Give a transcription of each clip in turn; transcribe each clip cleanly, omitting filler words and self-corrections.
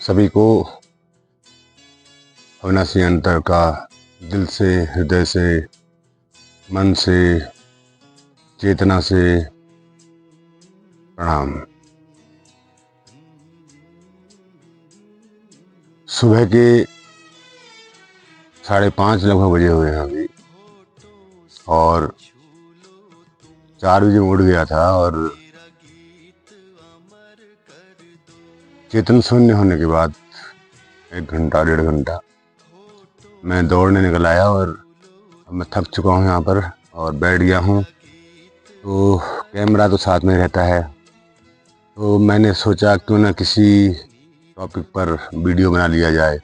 सभी को अविनाशी अंतर का दिल से, हृदय से, मन से, चेतना से प्रणाम। सुबह के 5:30 लगभग बजे हुए हैं अभी, और 4 बजे उठ गया था और चेतन शून्य होने के बाद 1 घंटा 1.5 घंटा मैं दौड़ने निकल आया और अब मैं थक चुका हूँ यहाँ पर और बैठ गया हूँ। तो कैमरा तो साथ में रहता है, तो मैंने सोचा क्यों ना किसी टॉपिक पर वीडियो बना लिया जाए।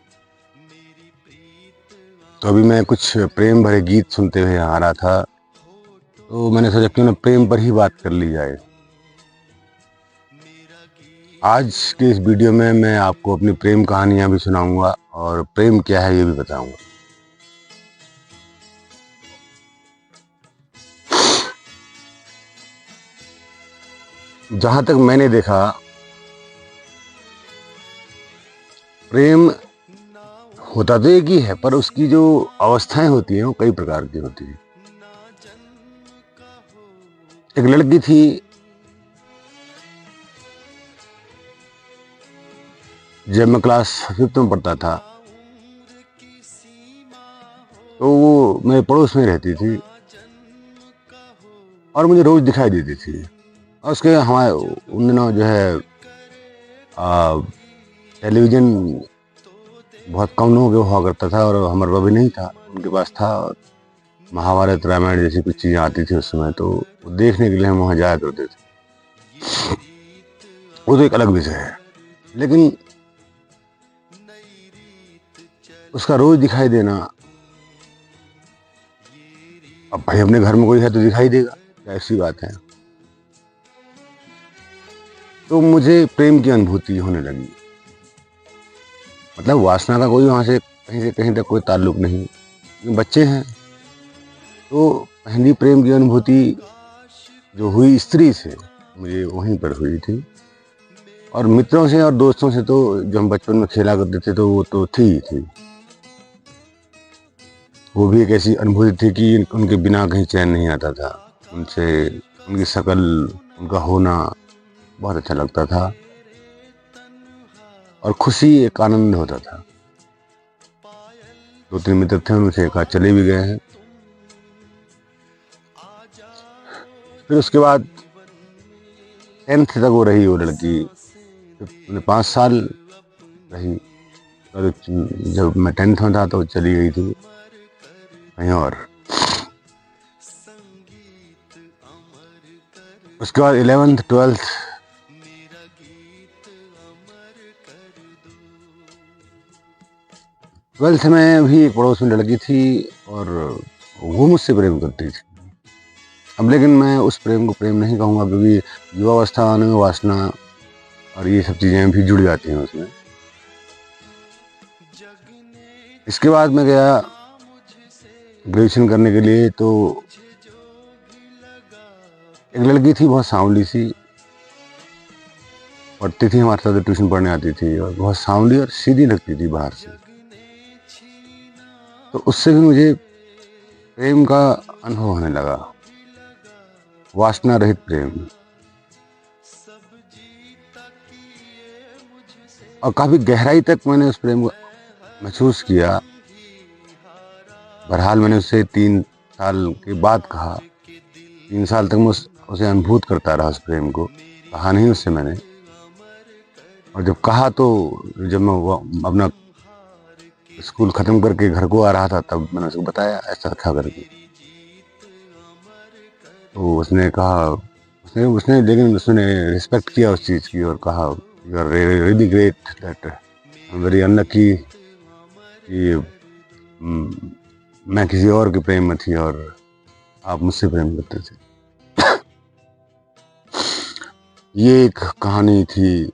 तो अभी मैं कुछ प्रेम भरे गीत सुनते हुए आ रहा था, तो मैंने सोचा क्यों ना प्रेम पर ही बात कर ली जाए। आज के इस वीडियो में मैं आपको अपनी प्रेम कहानियां भी सुनाऊंगा और प्रेम क्या है ये भी बताऊंगा। जहां तक मैंने देखा, प्रेम होता तो एक ही है, पर उसकी जो अवस्थाएं होती हैं वो कई प्रकार की होती हैं। एक लड़की थी, जब मैं क्लास 5th में पढ़ता था, तो वो मेरे पड़ोस में रहती थी और मुझे रोज दिखाई देती थी। और उसके हमारे उन दिनों जो है टेलीविज़न बहुत कम लोगों के हुआ करता था और हमारे पास भी नहीं था, उनके पास था। महाभारत रामायण जैसी कुछ चीज़ें आती थी उस समय, तो देखने के लिए हम वहाँ जाया करते थे। वो तो एक अलग विषय है, लेकिन उसका रोज दिखाई देना, अब भाई अपने घर में कोई है तो दिखाई देगा, क्या ऐसी बात है। तो मुझे प्रेम की अनुभूति होने लगी। मतलब वासना का कोई वहाँ से कहीं तक कोई ताल्लुक नहीं, बच्चे हैं। तो पहली प्रेम की अनुभूति जो हुई स्त्री से, मुझे वहीं पर हुई थी। और मित्रों से और दोस्तों से तो जो हम बचपन में खेला करते थे, तो वो तो थी ही थी। वो भी एक ऐसी अनुभूति थी कि उनके बिना कहीं चैन नहीं आता था। उनसे, उनकी शक्ल, उनका होना बहुत अच्छा लगता था और खुशी, एक आनंद होता था। 2-3 मित्र थे, उनसे एक आध चले भी गए हैं। फिर उसके बाद 10th तक वो रही, वो लड़की 5 साल रही। और जब मैं 10th में था तो चली गई थी कहीं और। उसके बाद 11th 12th में भी एक पड़ोस में लड़की थी और वो मुझसे प्रेम करती थी। अब लेकिन मैं उस प्रेम को प्रेम नहीं कहूँगा, क्योंकि युवावस्था आने में वासना और ये सब चीज़ें भी जुड़ जाती हैं उसमें। इसके बाद मैं गया ग्रेजुएशन करने के लिए, तो एक लड़की थी बहुत सांवली सी, पढ़ती थी हमारे साथ, ट्यूशन पढ़ने आती थी और बहुत सांवली और सीधी लगती थी बाहर से। तो उससे भी मुझे प्रेम का अनुभव होने लगा, वासना रहित प्रेम। और काफी गहराई तक मैंने उस प्रेम को महसूस किया। बहरहाल मैंने उससे 3 साल के बाद कहा, 3 साल तक मैं उसे अनुभूत करता रहा उस प्रेम को, कहा नहीं उससे मैंने। और जब कहा तो जब मैं अपना स्कूल खत्म करके घर को आ रहा था, तब मैंने उसको बताया ऐसा था करके। तो उसने कहा, उसने लेकिन उसने रिस्पेक्ट किया उस चीज़ की और कहा, you are really great, that I am very unlucky कि मैं किसी और के प्रेम में थी और आप मुझसे प्रेम करते थे। ये एक कहानी थी।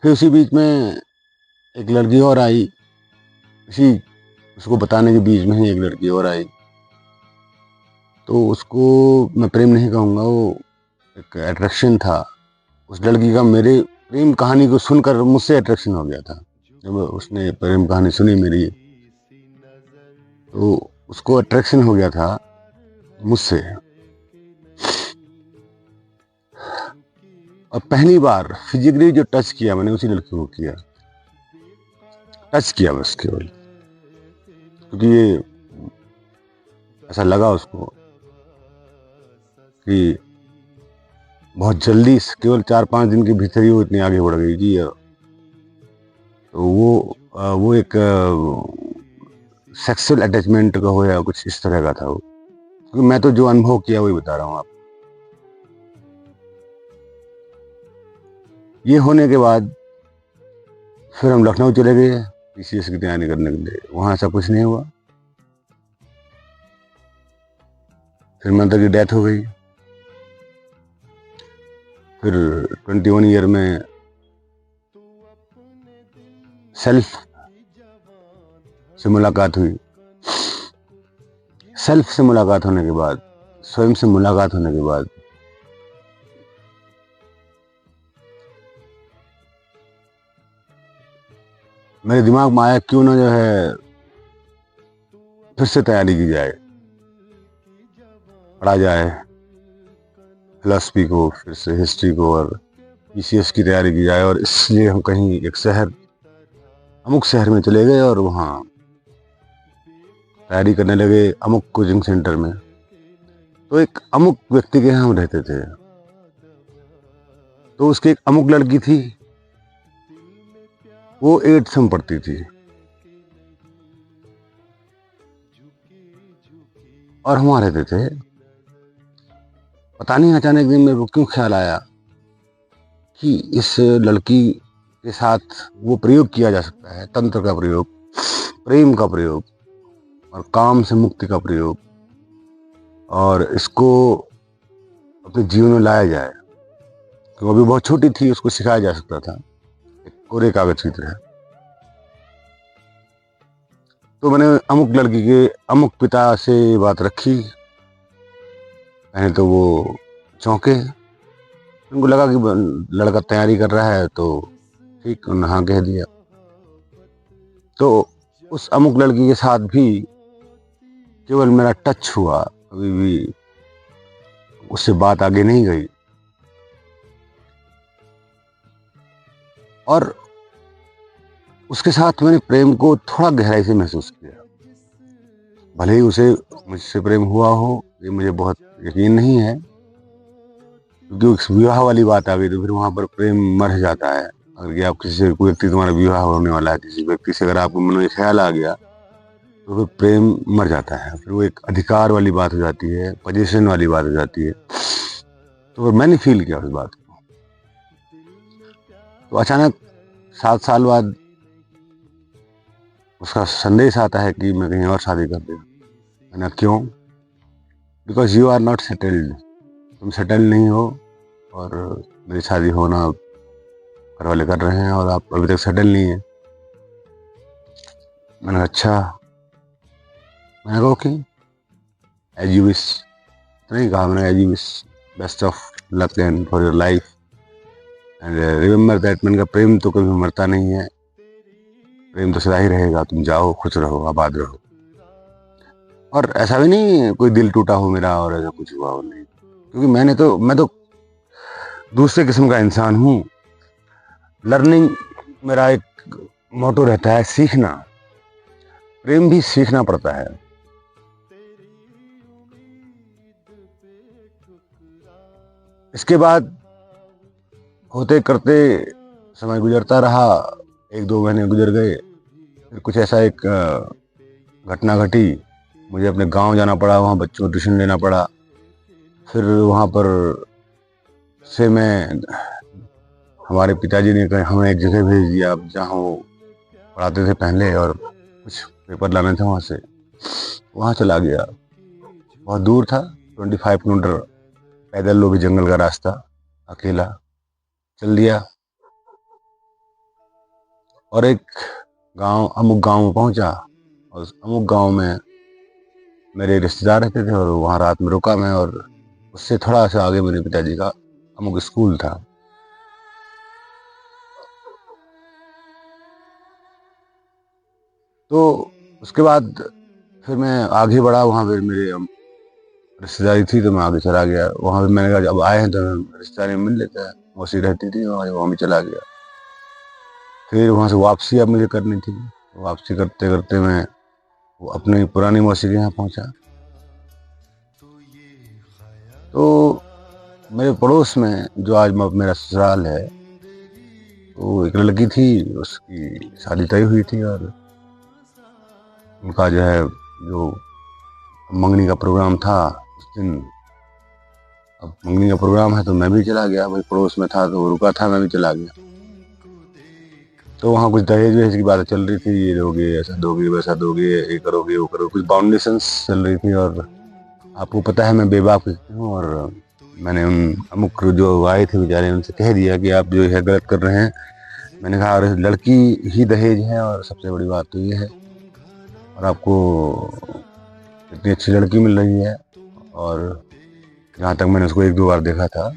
फिर उसी बीच में एक लड़की और आई, उसको बताने के बीच में ही एक लड़की और आई। तो उसको मैं प्रेम नहीं कहूँगा, वो एक अट्रैक्शन था उस लड़की का मेरे प्रेम कहानी को सुनकर मुझसे अट्रैक्शन हो गया था। जब उसने प्रेम कहानी सुनी मेरी तो उसको अट्रैक्शन हो गया था मुझसे। और पहली बार फिजिकली जो टच किया मैंने उसी लड़की को किया, टच किया बस केवल, क्योंकि ये ऐसा लगा उसको कि बहुत जल्दी केवल 4-5 दिन के भीतर ही वो इतनी आगे बढ़ गई कि तो वो एक सेक्सुअल अटैचमेंट का हो या कुछ इस तरह का था वो, क्योंकि मैं तो जो अनुभव किया वही बता रहा हूँ आपको। ये होने के बाद फिर हम लखनऊ चले गए पीसीएस की तैयारी करने के लिए। वहां ऐसा कुछ नहीं हुआ। फिर मंत्र की डेथ हो गई। फिर 21 ईयर में सेल्फ से मुलाकात हुई। सेल्फ से मुलाकात होने के बाद, स्वयं से मुलाकात होने के बाद मेरे दिमाग में आया क्यों ना जो है फिर से तैयारी की जाए, पढ़ा जाए फिलॉसफी को, फिर से हिस्ट्री को, और पीसीएस की तैयारी की जाए। और इसलिए हम कहीं एक शहर, अमुक शहर में चले गए और वहाँ तैयारी करने लगे अमुक कोचिंग सेंटर में। तो एक अमुक व्यक्ति के यहाँ हम रहते थे, तो उसकी एक अमुक लड़की थी, वो 8th में पढ़ती थी और हम वहाँ रहते थे। पता नहीं अचानक दिन मेरे को क्यों ख्याल आया कि इस लड़की के साथ वो प्रयोग किया जा सकता है, तंत्र का प्रयोग, प्रेम का प्रयोग और काम से मुक्ति का प्रयोग, और इसको अपने जीवन में लाया जाए। क्योंकि वो अभी बहुत छोटी थी, उसको सिखाया जा सकता था एक कोरे कागज की तरह। तो मैंने अमुक लड़की के अमुक पिता से बात रखी। पहले तो वो चौंके, उनको लगा कि लड़का तैयारी कर रहा है, तो ठीक, उन्होंने हाँ कह दिया। तो उस अमुक लड़की के साथ भी केवल मेरा टच हुआ, अभी भी उससे बात आगे नहीं गई। और उसके साथ मैंने प्रेम को थोड़ा गहराई से महसूस किया। भले ही उसे मुझसे प्रेम हुआ हो, ये मुझे बहुत यकीन नहीं है, क्योंकि विवाह वाली बात आ गई तो फिर वहां पर प्रेम मर जाता है। अगर कि आप किसी से, कोई व्यक्ति, तुम्हारा विवाह होने वाला है किसी व्यक्ति से, अगर आपको मन में ख्याल आ गया तो फिर प्रेम मर जाता है। फिर वो एक अधिकार वाली बात हो जाती है, पोजीशन वाली बात हो जाती है। तो फिर मैंने फील किया उस बात को। तो अचानक 7 साल बाद उसका संदेश आता है कि मैं कहीं और शादी कर दूं। मैंने क्यों? Because you are not settled, तुम सेटल नहीं हो और मेरी शादी होना घर वाले कर रहे हैं और आप अभी तक सेटल नहीं है। मैंने कहा अच्छा। मैंने कहा ओके, एज यू विश। नहीं कहा मैंने, as you wish, best of luck and for your life and remember that. मैंने कहा प्रेम तो कभी मरता नहीं है, प्रेम तो सदा ही रहेगा, तुम जाओ, खुश रहो, आबाद रहो। और ऐसा भी नहीं कोई दिल टूटा हो मेरा और ऐसा कुछ हुआ हो, नहीं, क्योंकि मैं तो दूसरे किस्म का इंसान हूँ। लर्निंग मेरा एक मोटो रहता है, सीखना। प्रेम भी सीखना पड़ता है। इसके बाद होते करते समय गुजरता रहा, 1-2 महीने गुजर गए। फिर कुछ ऐसा एक घटना घटी, मुझे अपने गांव जाना पड़ा, वहाँ बच्चों को ट्यूशन लेना पड़ा। फिर वहाँ पर से मैं, हमारे पिताजी ने कहा हमें एक जगह भेज दिया जहाँ वो पढ़ाते थे पहले, और कुछ पेपर लाने थे वहाँ से। वहाँ चला गया, बहुत दूर था, 25 किलोमीटर पैदल लोभी जंगल का रास्ता, अकेला चल दिया। और एक गांव, अमुक गांव में पहुंचा, और उस अमुक गांव में मेरे रिश्तेदार रहते थे और वहाँ रात में रुका मैं। और उससे थोड़ा सा आगे मेरे पिताजी का अमुक स्कूल था। तो उसके बाद फिर मैं आगे बढ़ा, वहाँ पे मेरे रिश्तेदारी थी तो मैं आगे चला गया। वहाँ पे मैंने कहा जब आए हैं तो रिश्तेदारी में मिल लेते हैं, मौसी रहती थी वहाँ भी चला गया। फिर वहाँ से वापसी अब मुझे करनी थी, वापसी करते करते मैं वो अपनी पुरानी मौसी के यहाँ पहुँचा। तो मेरे पड़ोस में जो आज मेरा ससुराल है, तो एक लड़की थी, उसकी शादी तय हुई थी और उनका जो है जो मंगनी का प्रोग्राम था उस दिन। अब मंगनी का प्रोग्राम है तो मैं भी चला गया, भाई पड़ोस में था तो रुका था, मैं भी चला गया। तो वहाँ कुछ दहेज वहेज की बातें चल रही थी, ये दोगे, ऐसा दोगे, वैसा दोगे, ये करोगे, वो करोगे, कुछ बाउंडेशंस चल रही थी। और आपको पता है मैं बेबाक हूँ, और मैंने उन अमुक जो आए थे बेचारे उनसे कह दिया कि आप जो है गलत कर रहे हैं। मैंने कहा अरे लड़की ही दहेज है, और सबसे बड़ी बात तो ये है, और आपको इतनी अच्छी लड़की मिल रही है, और जहाँ तक मैंने उसको 1-2 बार देखा था,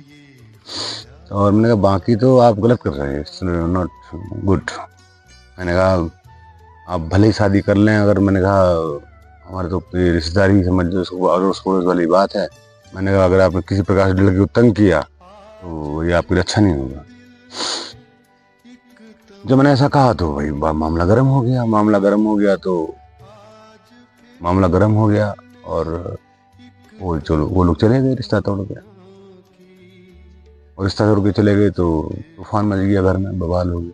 और मैंने कहा बाकी तो आप गलत कर रहे हैं, इट्स नॉट गुड। मैंने कहा आप भले ही शादी कर लें, अगर मैंने कहा हमारे तो रिश्तेदारी समझ लो उसको, अड़ोस पड़ोस वाली बात है। मैंने कहा अगर आपने किसी प्रकार से लड़की को तंग किया तो ये आपके लिए अच्छा नहीं होगा। जब मैंने ऐसा कहा तो भाई मामला गर्म हो गया, मामला गर्म हो गया और वो लोग चले गए, रिश्ता तोड़ गया। और रिश्ता तोड़ के चले गए तो तूफान मच गया, घर में बवाल हो गया।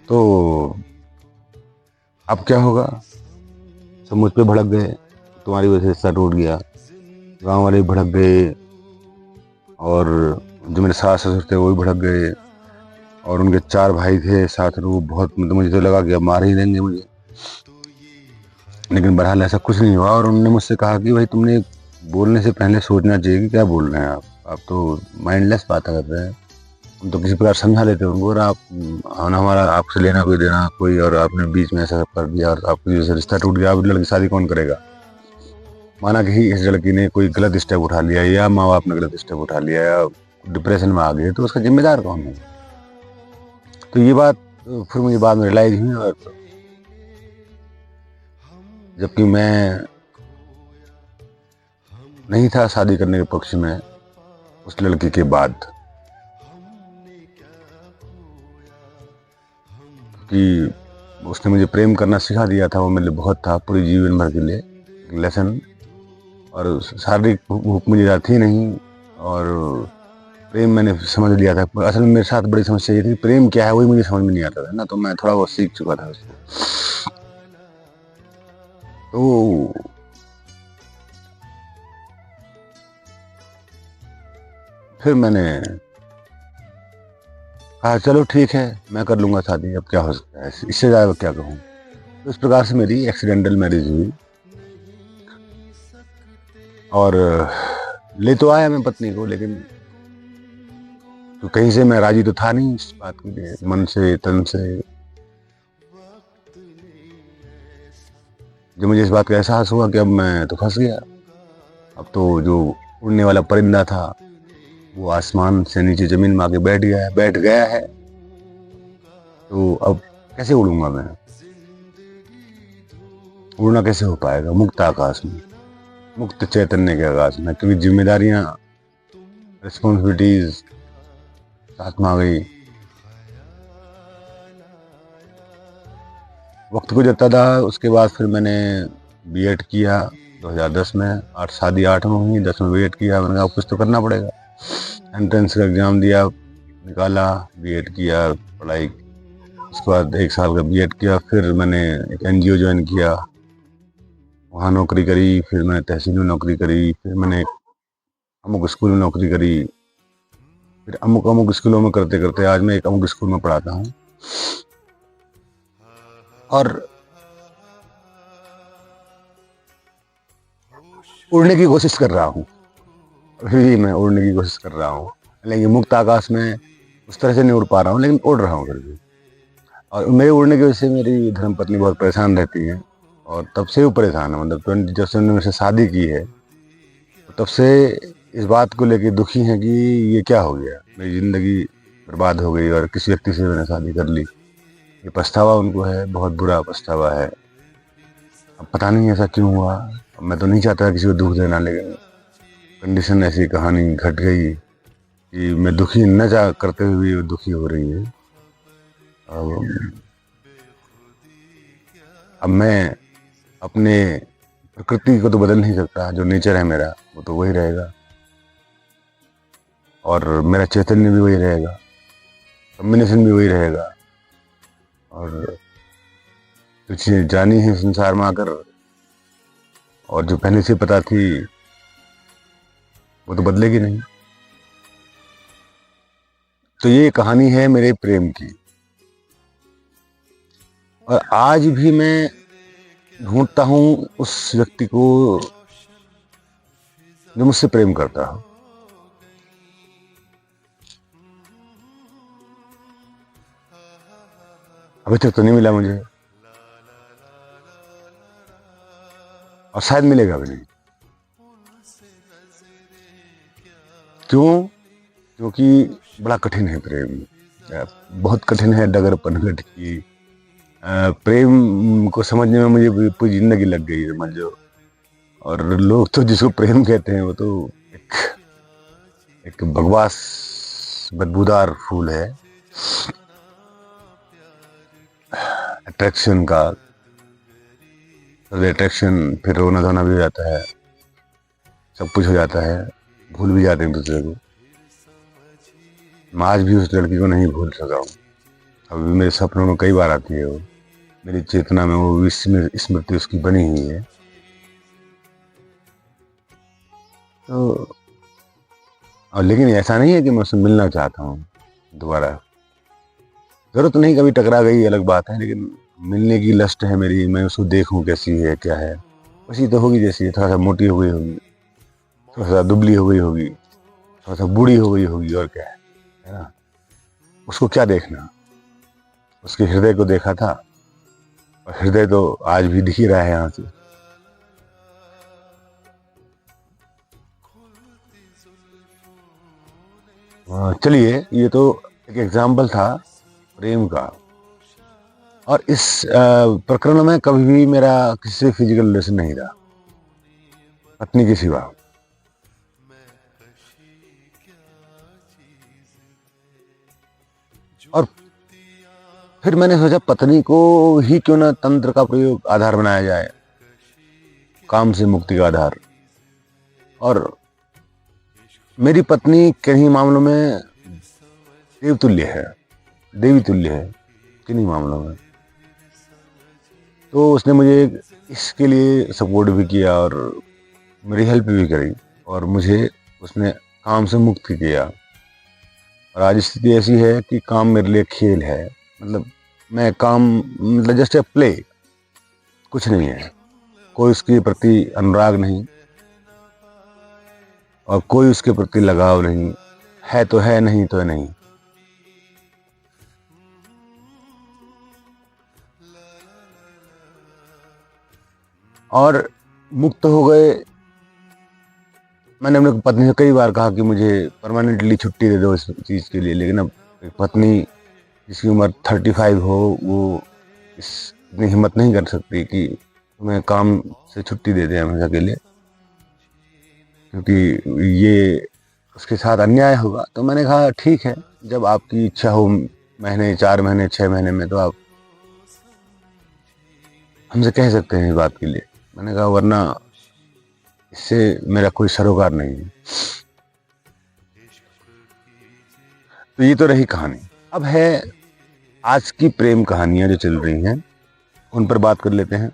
तो अब क्या होगा, सब मुझ पे भड़क गए, तुम्हारी वजह से रिश्ता टूट गया। गांव वाले भी भड़क गए, और जो मेरे सास ससुर थे वो भी भड़क गए, और उनके 4 भाई थे साथ में, वो बहुत मतलब मुझे तो लगा कि अब मार ही देंगे मुझे। लेकिन बहरहाल ऐसा कुछ नहीं हुआ, और उन्होंने मुझसे कहा कि भाई तुमने बोलने से पहले सोचना चाहिए कि क्या बोल रहे हैं आप तो माइंडलेस बातें कर रहे हैं। हम तो किसी प्रकार समझा लेते उनको, और आप हमारा आपसे लेना कोई देना कोई, और आपने बीच में ऐसा सब कर दिया, और आपकी वजह से रिश्ता टूट गया, अब लड़की शादी कौन करेगा। माना कि इस लड़की ने कोई गलत स्टेप उठा लिया, या माँ बाप ने गलत स्टेप उठा लिया, या डिप्रेशन में आ गए, तो उसका जिम्मेदार कौन है। तो ये बात फिर मुझे बाद में रियलाइज हुई, और जबकि मैं नहीं था शादी करने के पक्ष में उस लड़की के बाद, कि उसने मुझे प्रेम करना सिखा दिया था, वो मेरे लिए बहुत था, पूरी जीवन भर के लिए लेसन। और शारीरिक भूख मुझे ज़्यादा थी नहीं, और प्रेम मैंने समझ लिया था। असल में मेरे साथ बड़ी समस्या ये थी, प्रेम क्या है वही मुझे समझ में नहीं आता था ना, तो मैं थोड़ा बहुत सीख चुका था उसको। तो फिर मैंने कहा चलो ठीक है, मैं कर लूँगा शादी, अब क्या हो सकता है, इससे ज़्यादा क्या कहूँ। तो इस प्रकार से मेरी एक्सीडेंटल मैरिज हुई, और ले तो आया मैं पत्नी को, लेकिन तो कहीं से मैं राजी तो था नहीं इस बात के लिए, मन से तन से। जब मुझे इस बात का एहसास हुआ कि अब मैं तो फंस गया, अब तो जो उड़ने वाला परिंदा था वो आसमान से नीचे जमीन में आके बैठ गया है, तो अब कैसे उड़ूंगा मैं, उड़ना कैसे हो पाएगा मुक्त आकाश में, मुक्त चैतन्य के आकाश में, क्योंकि जिम्मेदारियां, रिस्पॉन्सिबिलिटीज साथ में आ गई। वक्त गुजरता था, उसके बाद फिर मैंने बीएड किया 2010 में, 8 शादी 8 में हुई, 10 में बीएड किया। मैंने कहा कुछ तो करना पड़ेगा, एंट्रेंस का एग्ज़ाम दिया, निकाला, बीएड किया, पढ़ाई, उसके बाद 1 साल का बीएड किया। फिर मैंने एक एनजीओ ज्वाइन किया, वहाँ नौकरी करी, फिर मैंने तहसील में नौकरी करी, फिर मैंने अमुक स्कूल में नौकरी करी, फिर अमुक स्कूलों में करते करते आज मैं एक अमुक स्कूल में पढ़ाता हूँ, और उड़ने की कोशिश कर रहा हूँ। अभी मैं उड़ने की कोशिश कर रहा हूँ, लेकिन मुक्त आकाश में उस तरह से नहीं उड़ पा रहा हूँ, लेकिन उड़ रहा हूँ फिर भी। और मेरे उड़ने की वजह से मेरी धर्मपत्नी बहुत परेशान रहती है, और तब से वो परेशान है, मतलब जब से उन्होंने मुझसे शादी की है तो तब से इस बात को लेके दुखी हैं कि ये क्या हो गया, मेरी ज़िंदगी बर्बाद हो गई और किसी व्यक्ति से मैंने शादी कर ली। ये पछतावा उनको है, बहुत बुरा पछतावा है। अब पता नहीं ऐसा क्यों हुआ। अब मैं तो नहीं चाहता किसी को दुख देना, लेकिन कंडीशन ऐसी, कहानी घट गई कि मैं दुखी न जा करते हुए भी दुखी हो रही है। अब मैं अपने प्रकृति को तो बदल नहीं सकता, जो नेचर है मेरा वो तो वही रहेगा और मेरा चैतन्य भी वही रहेगा, कॉम्बिनेशन भी वही रहेगा। और जो चीज़ें जानी है संसार में आकर और जो पहले से पता थी वो तो बदलेगी नहीं। तो ये कहानी है मेरे प्रेम की, और आज भी मैं ढूंढता हूं उस व्यक्ति को जो मुझसे प्रेम करता हो। अभी तक तो नहीं मिला मुझे, और शायद मिलेगा भी नहीं। क्यों? क्योंकि बड़ा कठिन है प्रेम, बहुत कठिन है डगर पनघट की। प्रेम को समझने में मुझे पूरी जिंदगी लग गई, समझ लो। और लोग तो जिसको प्रेम कहते हैं वो तो एक बकवास बदबूदार फूल है, अट्रैक्शन का। अट्रैक्शन, फिर रोना धोना भी हो जाता है, सब कुछ हो जाता है, भूल भी जाते हैं दूसरे को। मैं आज भी उस लड़की को नहीं भूल सका हूँ। अभी मेरे सपनों में कई बार आती है वो, मेरी चेतना में वो स्मृति उसकी बनी हुई है। तो और लेकिन ऐसा नहीं है कि मैं उससे मिलना चाहता हूँ दोबारा, जरूरत नहीं, कभी टकरा गई अलग बात है, लेकिन मिलने की लस्ट है मेरी। मैं उसको देखूं कैसी है, क्या है। वैसी तो होगी जैसी है, थोड़ा सा मोटी हो गई होगी, थोड़ा सा दुबली हो गई होगी, थोड़ा सा बूढ़ी हो गई होगी, और क्या है ना। उसको क्या देखना, उसके हृदय को देखा था, और हृदय तो आज भी दिख ही रहा है यहाँ से। चलिए, ये तो एक एग्जाम्पल था प्रेम का। और इस प्रकरण में कभी भी मेरा किसी से फिजिकल रिलेशन नहीं रहा, पत्नी के सिवा। और फिर मैंने सोचा पत्नी को ही क्यों ना तंत्र का प्रयोग आधार बनाया जाए, काम से मुक्ति का आधार। और मेरी पत्नी किन्हीं मामलों में देवतुल्य है, देवी तुल्य है किन्हीं मामलों में। तो उसने मुझे इसके लिए सपोर्ट भी किया और मेरी हेल्प भी करी, और मुझे उसने काम से मुक्त किया। और आज स्थिति ऐसी है कि काम मेरे लिए खेल है, मतलब मैं काम, मतलब जस्ट ए प्ले, कुछ नहीं है। कोई उसके प्रति अनुराग नहीं और कोई उसके प्रति लगाव नहीं, है तो है, नहीं तो है नहीं। और मुक्त हो गए। मैंने अपने पत्नी से कई बार कहा कि मुझे परमानेंटली छुट्टी दे दो इस चीज़ के लिए, लेकिन अब एक पत्नी जिसकी उम्र 35 हो, वो इतनी हिम्मत नहीं कर सकती कि तुम्हें काम से छुट्टी दे दे हमेशा के लिए, क्योंकि ये उसके साथ अन्याय होगा। तो मैंने कहा ठीक है, जब आपकी इच्छा हो, महीने, 4 महीने, 6 महीने में, तो आप हमसे कह सकते हैं इस बात के लिए। मैंने कहा वरना इससे मेरा कोई सरोकार नहीं है। तो ये तो रही कहानी। अब है आज की प्रेम कहानियां जो चल रही हैं, उन पर बात कर लेते हैं।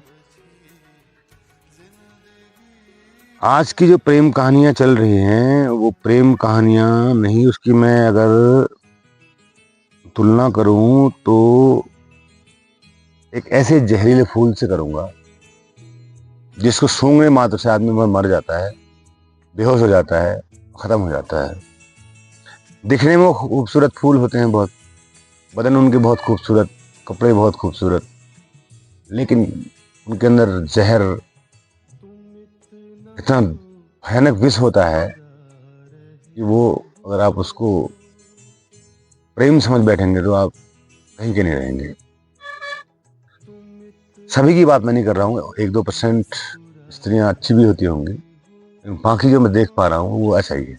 आज की जो प्रेम कहानियां चल रही हैं वो प्रेम कहानियां नहीं, उसकी मैं अगर तुलना करूं तो एक ऐसे जहरीले फूल से करूंगा जिसको सूंघने मात्र से आदमी मर जाता है, बेहोश हो जाता है, खत्म हो जाता है। दिखने में खूबसूरत फूल होते हैं बहुत, बदन उनके बहुत खूबसूरत, कपड़े बहुत खूबसूरत, लेकिन उनके अंदर जहर, इतना भयानक विष होता है कि वो, अगर आप उसको प्रेम समझ बैठेंगे तो आप कहीं के नहीं रहेंगे। सभी की बात मैं नहीं कर रहा हूँ, 1-2% स्त्रियां अच्छी भी होती होंगी, लेकिन बाकी जो मैं देख पा रहा हूँ वो ऐसा ही है।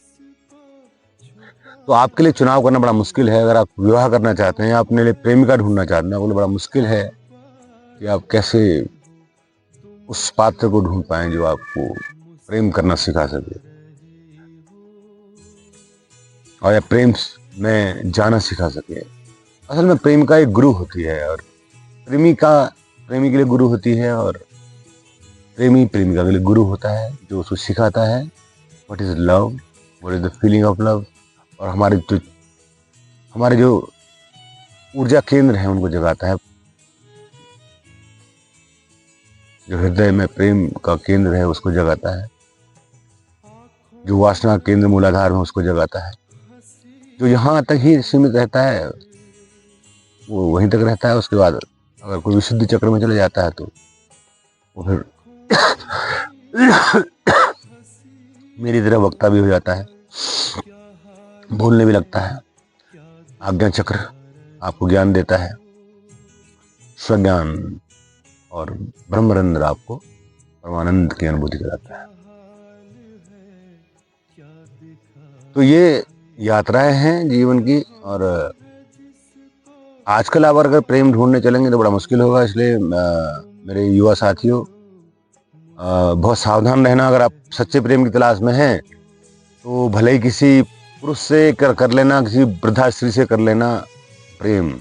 तो आपके लिए चुनाव करना बड़ा मुश्किल है। अगर आप विवाह करना चाहते हैं, अपने लिए प्रेमिका ढूंढना चाहते हैं, आपके लिए बड़ा मुश्किल है कि आप कैसे उस पात्र को ढूंढ पाए जो आपको प्रेम करना सिखा सके और या प्रेम में जाना सिखा सके। असल में प्रेमिका एक गुरु होती है, और प्रेमिका प्रेमी के लिए गुरु होती है, और प्रेमी प्रेमिका के लिए गुरु होता है, जो उसको सिखाता है what is love, what is the feeling of love, और हमारे जो ऊर्जा केंद्र है उनको जगाता है। जो हृदय में प्रेम का केंद्र है उसको जगाता है, जो वासना केंद्र मूलाधार में उसको जगाता है। जो यहाँ तक ही सीमित रहता है वो वहीं तक रहता है। उसके बाद अगर कोई विशुद्धि चक्र में चले जाता है तो वो फिर मेरी तरह वक्ता भी हो जाता है, बोलने भी लगता है। आज्ञा चक्र आपको ज्ञान देता है, स्वज्ञान और ब्रह्मरंध्र आपको परमानंद की अनुभूति कराता है। तो ये यात्राएं हैं जीवन की, और आजकल आप अगर प्रेम ढूंढने चलेंगे तो बड़ा मुश्किल होगा। इसलिए मेरे युवा साथियों, बहुत सावधान रहना। अगर आप सच्चे प्रेम की तलाश में हैं तो भले ही किसी पुरुष से कर लेना, किसी वृद्धा स्त्री से कर लेना प्रेम,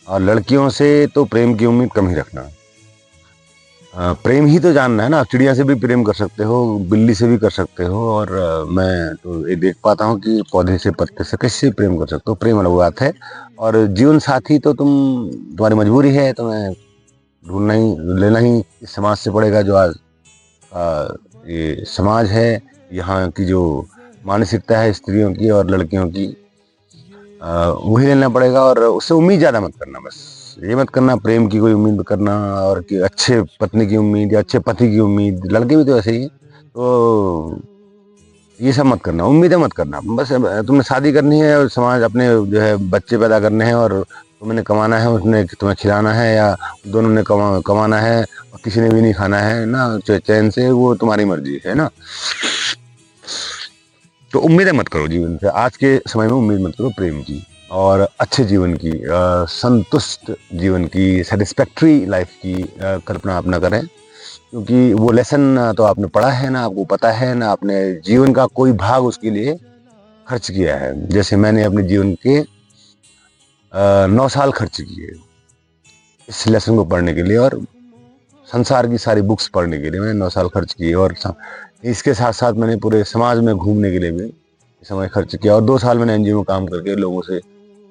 और लड़कियों से तो प्रेम की उम्मीद कम ही रखना। प्रेम ही तो जानना है ना। आप चिड़िया से भी प्रेम कर सकते हो, बिल्ली से भी कर सकते हो, और मैं तो ये देख पाता हूँ कि पौधे से, पत्ते से, किससे प्रेम कर सकते हो। प्रेम अलग बात है। और जीवन साथी तो तुम्हारी मजबूरी है, तुम्हें ढूंढना ही लेना ही इस समाज से पड़ेगा। जो आज ये समाज है, यहाँ की जो मानसिकता है स्त्रियों की और लड़कियों की, वही लेना पड़ेगा। और उससे उम्मीद ज़्यादा मत करना। बस ये मत करना प्रेम की कोई उम्मीद करना, और कि अच्छे पत्नी की उम्मीद या अच्छे पति की उम्मीद। लड़के भी तो ऐसे ही है। तो ये सब मत करना, उम्मीदें मत करना। बस तुमने शादी करनी है और समाज अपने जो है बच्चे पैदा करने हैं, और तुमने कमाना है, उसने तुम्हें खिलाना है, या दोनों ने कमाना है, और किसी ने भी नहीं खाना है ना चैन से। वो तुम्हारी मर्जी है ना। तो उम्मीदें मत करो जीवन से। आज के समय में उम्मीद मत करो प्रेम की, और अच्छे जीवन की, संतुष्ट जीवन की, सेटिस्फैक्ट्री लाइफ की कल्पना आप न करें। क्योंकि वो लेसन तो आपने पढ़ा है ना, आपको पता है ना, आपने जीवन का कोई भाग उसके लिए खर्च किया है। जैसे मैंने अपने जीवन के 9 साल खर्च किए इस लेसन को पढ़ने के लिए, और संसार की सारी बुक्स पढ़ने के लिए मैंने 9 साल खर्च किए। और इसके साथ साथ मैंने पूरे समाज में घूमने के लिए भी समय खर्च किया। और 2 साल मैंने एनजीओ में काम करके लोगों से,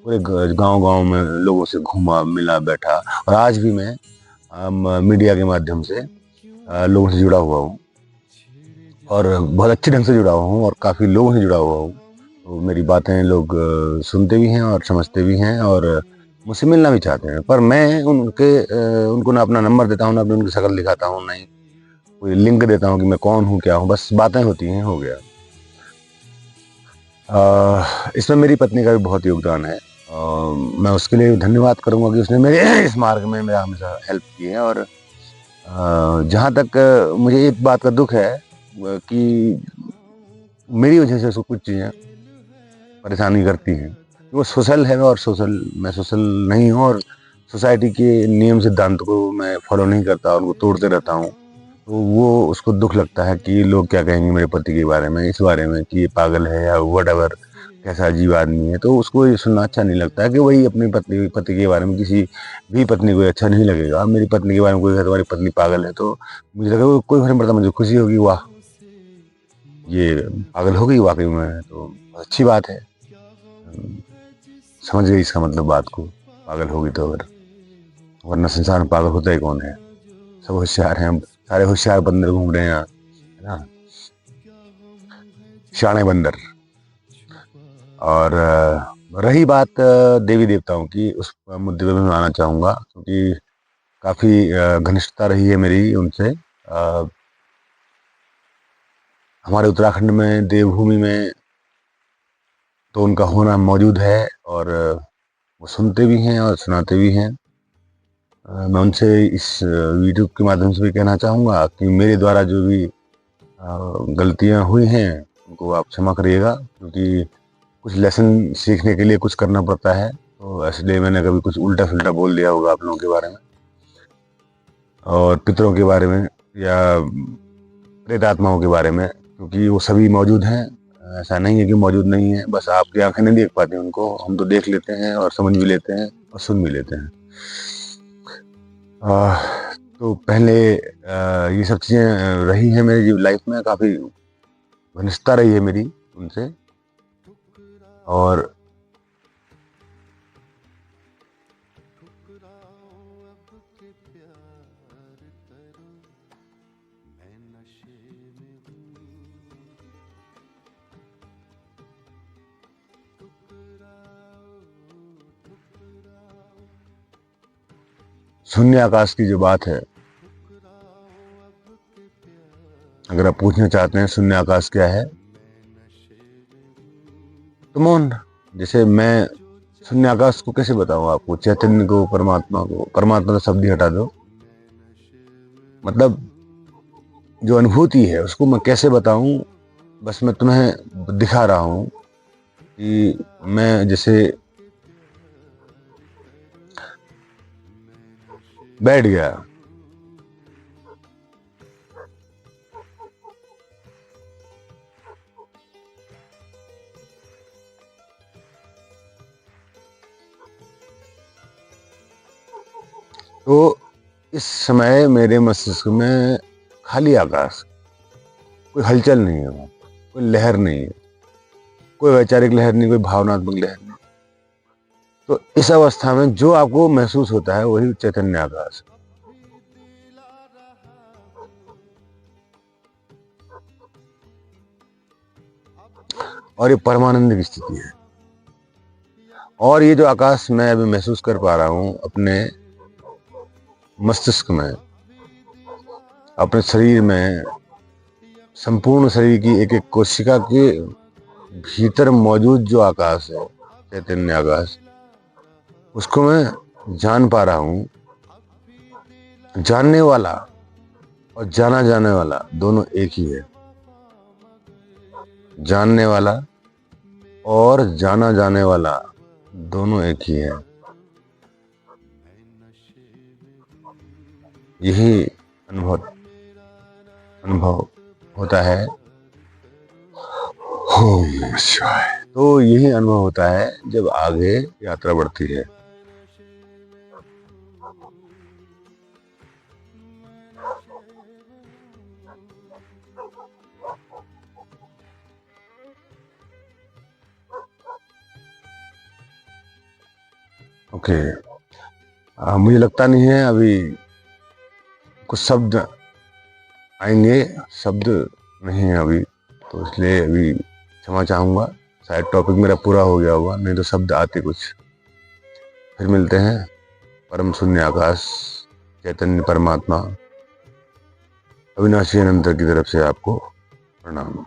पूरे गांव में लोगों से घूमा, मिला, बैठा। और आज भी मैं मीडिया के माध्यम से लोगों से जुड़ा हुआ हूँ, और बहुत अच्छे ढंग से जुड़ा हुआ हूँ, और काफ़ी लोगों से जुड़ा हुआ हूँ। तो मेरी बातें लोग सुनते भी हैं और समझते भी हैं, और मुझसे मिलना भी चाहते हैं। पर मैं उनको ना अपना नंबर देता हूँ, ना अपनी उनकी शक्ल दिखाता हूँ, नहीं कोई लिंक देता हूँ कि मैं कौन हूँ, क्या हूँ। बस बातें होती हैं, हो गया। इसमें मेरी पत्नी का भी बहुत योगदान है। मैं उसके लिए धन्यवाद करूँगा कि उसने मेरे इस मार्ग में मेरा हमेशा हेल्प की है। और जहाँ तक मुझे एक बात का दुख है कि मेरी वजह से उसको कुछ चीज़ें परेशानी करती हैं। वो सोशल है और मैं सोशल नहीं हूँ, और सोसाइटी के नियम सिद्धांत को मैं फॉलो नहीं करता, उनको तोड़ते रहता हूँ। तो वो उसको दुख लगता है कि लोग क्या कहेंगे मेरे पति के बारे में, इस बारे में कि ये पागल है या व्हाटएवर, कैसा अजीब आदमी है। तो उसको ये सुनना अच्छा नहीं लगता है कि वही अपनी पति के बारे में, किसी भी पत्नी को अच्छा नहीं लगेगा। मेरी पत्नी के बारे में कोई कहे तुम्हारी पत्नी पागल है, तो मुझे लगा कोई फर्क नहीं पड़ता, मुझे खुशी होगी, वाह ये पागल हो गई वाकई में, तो अच्छी बात है। समझ गई इसका मतलब बात को, पागल होगी तो। अगर वरना संसार में पागल होता ही कौन है, सब होशियार हैं। सारे होशियार बंदर घूम रहे हैं यहाँ, है ना, शाणे बंदर। और रही बात देवी देवताओं की, उस मुद्दे पर मैं आना चाहूँगा, क्योंकि काफ़ी घनिष्ठता रही है मेरी उनसे। हमारे उत्तराखंड में देवभूमि में तो उनका होना मौजूद है, और वो सुनते भी हैं और सुनाते भी हैं। मैं उनसे इस वीडियो के माध्यम से भी कहना चाहूँगा कि मेरे द्वारा जो भी गलतियाँ हुई हैं उनको आप क्षमा करिएगा, क्योंकि कुछ लेसन सीखने के लिए कुछ करना पड़ता है। तो इसलिए मैंने कभी कुछ उल्टा सुल्टा बोल दिया होगा आप लोगों के बारे में और पितरों के बारे में या प्रेत आत्माओं के बारे में, क्योंकि वो सभी मौजूद हैं। ऐसा नहीं है कि मौजूद नहीं है, बस आपकी आंखें नहीं देख पाती उनको, हम तो देख लेते हैं और समझ भी लेते हैं और सुन भी लेते हैं। तो पहले ये सब चीज़ें रही हैं मेरी लाइफ में, काफ़ी घनिष्ठता रही है मेरी उनसे। और शून्य आकाश की जो बात है, अगर आप पूछना चाहते हैं शून्य आकाश क्या है, तो मौन। जैसे मैं शून्य आकाश को कैसे बताऊं आपको, चैतन्य को, परमात्मा को, परमात्मा का शब्द ही हटा दो, मतलब जो अनुभूति है उसको मैं कैसे बताऊं। बस मैं तुम्हें दिखा रहा हूं कि मैं जैसे बैठ गया, तो इस समय मेरे मस्तिष्क में खाली आकाश, कोई हलचल नहीं है, वहाँ कोई लहर नहीं है, कोई वैचारिक लहर नहीं, कोई भावनात्मक लहर नहीं। तो इस अवस्था में जो आपको महसूस होता है वही चैतन्य आकाश है। और ये परमानंद की स्थिति है। और ये जो आकाश मैं अभी महसूस कर पा रहा हूँ अपने मस्तिष्क में, अपने शरीर में, संपूर्ण शरीर की एक एक कोशिका के भीतर मौजूद जो आकाश है, चैतन्य आकाश, उसको मैं जान पा रहा हूँ। जानने वाला और जाना जाने वाला दोनों एक ही है। जानने वाला और जाना जाने वाला दोनों एक ही है। यही अनुभव होता है। ओम नमः शिवाय। तो यही अनुभव होता है जब आगे यात्रा बढ़ती है। ओके, मुझे लगता नहीं है अभी कुछ शब्द आएंगे, शब्द नहीं है अभी, तो इसलिए अभी क्षमा चाहूँगा। शायद टॉपिक मेरा पूरा हो गया होगा, नहीं तो शब्द आते कुछ। फिर मिलते हैं। परम शून्य आकाश, चैतन्य परमात्मा, अविनाशी अनंत की तरफ से आपको प्रणाम।